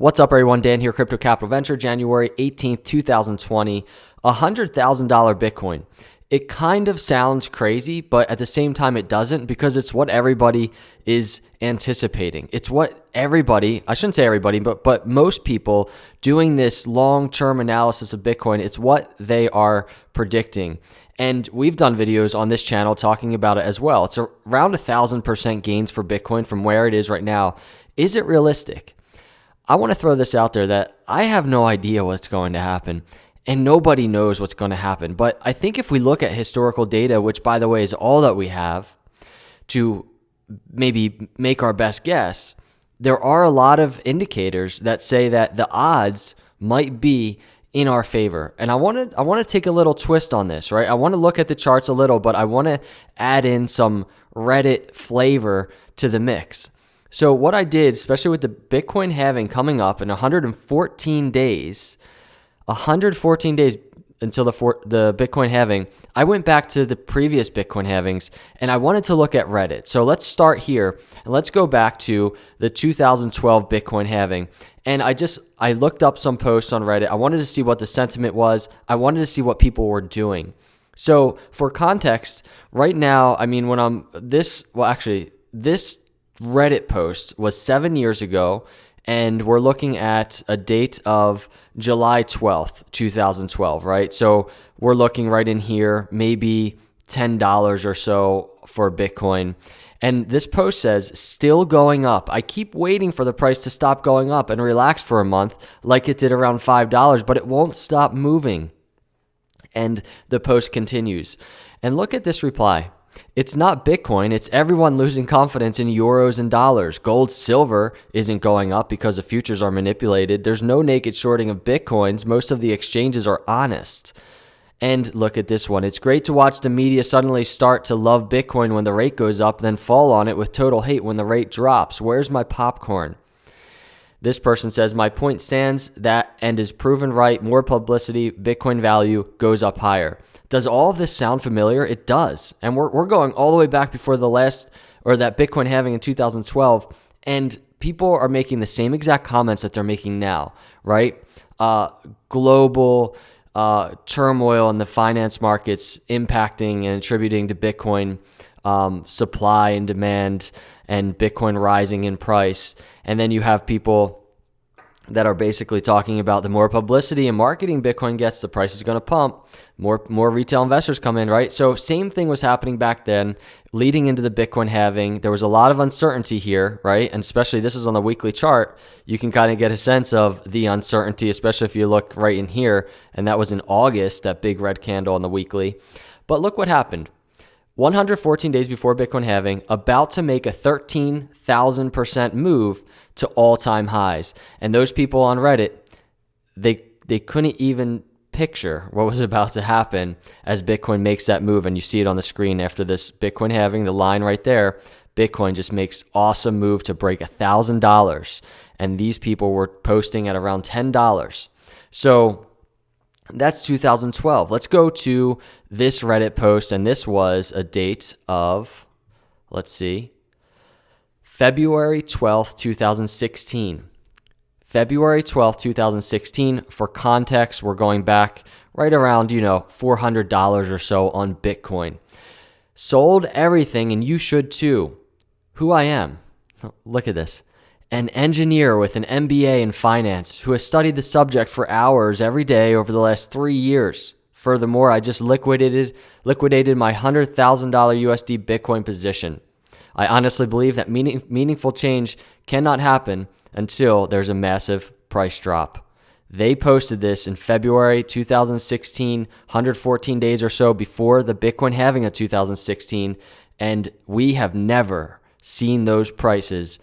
What's up, everyone? Dan here, Crypto Capital Venture, January 18th, 2020, $100,000 Bitcoin. It kind of sounds crazy, but at the same time, it doesn't, because it's what everybody is anticipating. It's what everybody, I shouldn't say everybody, but most people doing this long-term analysis of Bitcoin, it's what they are predicting. And we've done videos on this channel talking about it as well. It's around 1,000% gains for Bitcoin from where it is right now. Is it realistic? I want to throw this out there that I have no idea what's going to happen, and nobody knows what's going to happen. But I think if we look at historical data, which by the way is all that we have to maybe make our best guess, there are a lot of indicators that say that the odds might be in our favor. And I want to take a little twist on this, right? I want to look at the charts a little, but I want to add in some Reddit flavor to the mix. So what I did, especially with the Bitcoin halving coming up in 114 days, 114 days until the Bitcoin halving, I went back to the previous Bitcoin halvings and I wanted to look at Reddit. So let's start here and let's go back to the 2012 Bitcoin halving. And I looked up some posts on Reddit. I wanted to see what the sentiment was. I wanted to see what people were doing. So for context, right now, I mean, this Reddit post was 7 years ago, and we're looking at a date of July 12th, 2012, right? So we're looking right in here, maybe $10 or so for Bitcoin. And this post says, still going up. I keep waiting for the price to stop going up and relax for a month like it did around $5, but it won't stop moving. And the post continues. And look at this reply. It's not Bitcoin, it's everyone losing confidence in euros and dollars. Gold, silver isn't going up because the futures are manipulated. There's no naked shorting of Bitcoins. Most of the exchanges are honest. And look at this one. It's great to watch the media suddenly start to love Bitcoin when the rate goes up, then fall on it with total hate when the rate drops. Where's my popcorn? This person says, my point stands that and is proven right. More publicity, Bitcoin value goes up higher. Does all of this sound familiar? It does. And we're going all the way back before that Bitcoin halving in 2012. And people are making the same exact comments that they're making now, right? Global turmoil in the finance markets impacting and attributing to Bitcoin supply and demand, and Bitcoin rising in price. And then you have people that are basically talking about the more publicity and marketing Bitcoin gets, the price is going to pump. More retail investors come in, right? So same thing was happening back then, leading into the Bitcoin halving. There was a lot of uncertainty here, right? And especially this is on the weekly chart. You can kind of get a sense of the uncertainty, especially if you look right in here. And that was in August, that big red candle on the weekly. But look what happened. 114 days before Bitcoin halving, about to make a 13,000% move to all-time highs. And those people on Reddit, they couldn't even picture what was about to happen as Bitcoin makes that move. And you see it on the screen after this Bitcoin halving, the line right there. Bitcoin just makes awesome move to break $1,000. And these people were posting at around $10. So that's 2012. Let's go to this Reddit post, and this was a date of, let's see, February 12th, 2016. February 12th, 2016. For context, we're going back right around, $400 or so on Bitcoin. Sold everything, and you should too. Who I am. Look at this. An engineer with an MBA in finance who has studied the subject for hours every day over the last 3 years. Furthermore, I just liquidated my $100,000 USD Bitcoin position. I honestly believe that meaningful change cannot happen until there's a massive price drop. They posted this in February 2016, 114 days or so before the Bitcoin halving of 2016, and we have never seen those prices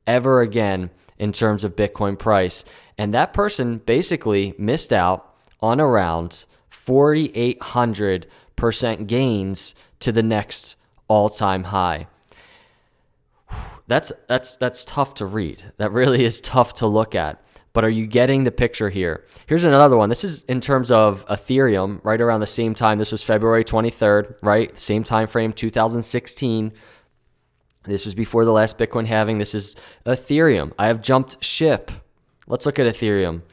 ever again in terms of Bitcoin price. And that person basically missed out on around 4,800% gains to the next all-time high. That's tough to read. That really is tough to look at. But are you getting the picture here? Here's another one. This is in terms of Ethereum, right around the same time. This was February 23rd, right? Same time frame, 2016. This was before the last Bitcoin halving. This is Ethereum. I have jumped ship. Let's look at Ethereum.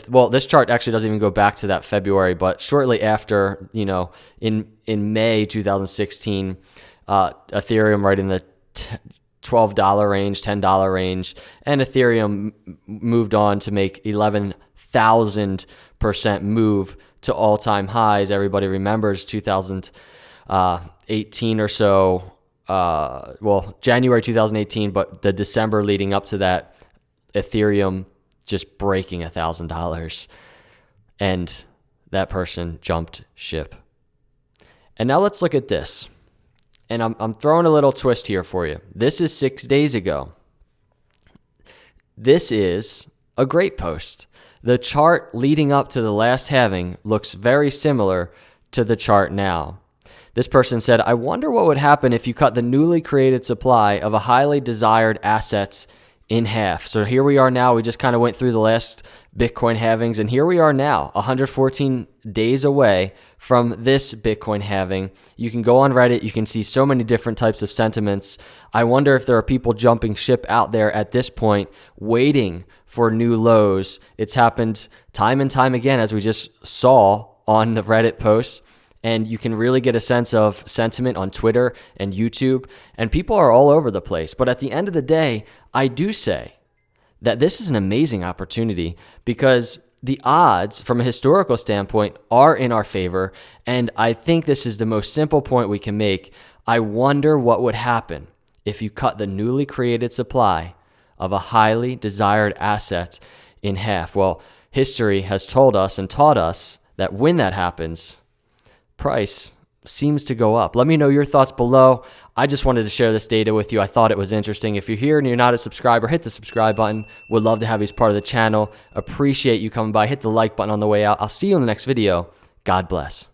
Well, this chart actually doesn't even go back to that February, but shortly after, in May 2016, Ethereum right in the $12 range, $10 range, and Ethereum moved on to make 11,000% move to all-time highs. Everybody remembers 2018 or so, January 2018, but the December leading up to that, Ethereum just breaking $1,000, and that person jumped ship. And now let's look at this. And I'm throwing a little twist here for you. This is 6 days ago. This is a great post. The chart leading up to the last halving looks very similar to the chart now. This person said, I wonder what would happen if you cut the newly created supply of a highly desired asset in half. So here we are now. We just kind of went through the last Bitcoin halvings, and here we are now, 114 days away from this Bitcoin halving. You can go on Reddit. You can see so many different types of sentiments. I wonder if there are people jumping ship out there at this point, waiting for new lows. It's happened time and time again, as we just saw on the Reddit posts. And you can really get a sense of sentiment on Twitter and YouTube. And people are all over the place. But at the end of the day, I do say that this is an amazing opportunity because the odds from a historical standpoint are in our favor. And I think this is the most simple point we can make. I wonder what would happen if you cut the newly created supply of a highly desired asset in half. Well, history has told us and taught us that when that happens, price seems to go up. Let me know your thoughts below. I just wanted to share this data with you. I thought it was interesting. If you're here and you're not a subscriber, hit the subscribe button. Would love to have you as part of the channel. Appreciate you coming by. Hit the like button on the way out. I'll see you in the next video. God bless.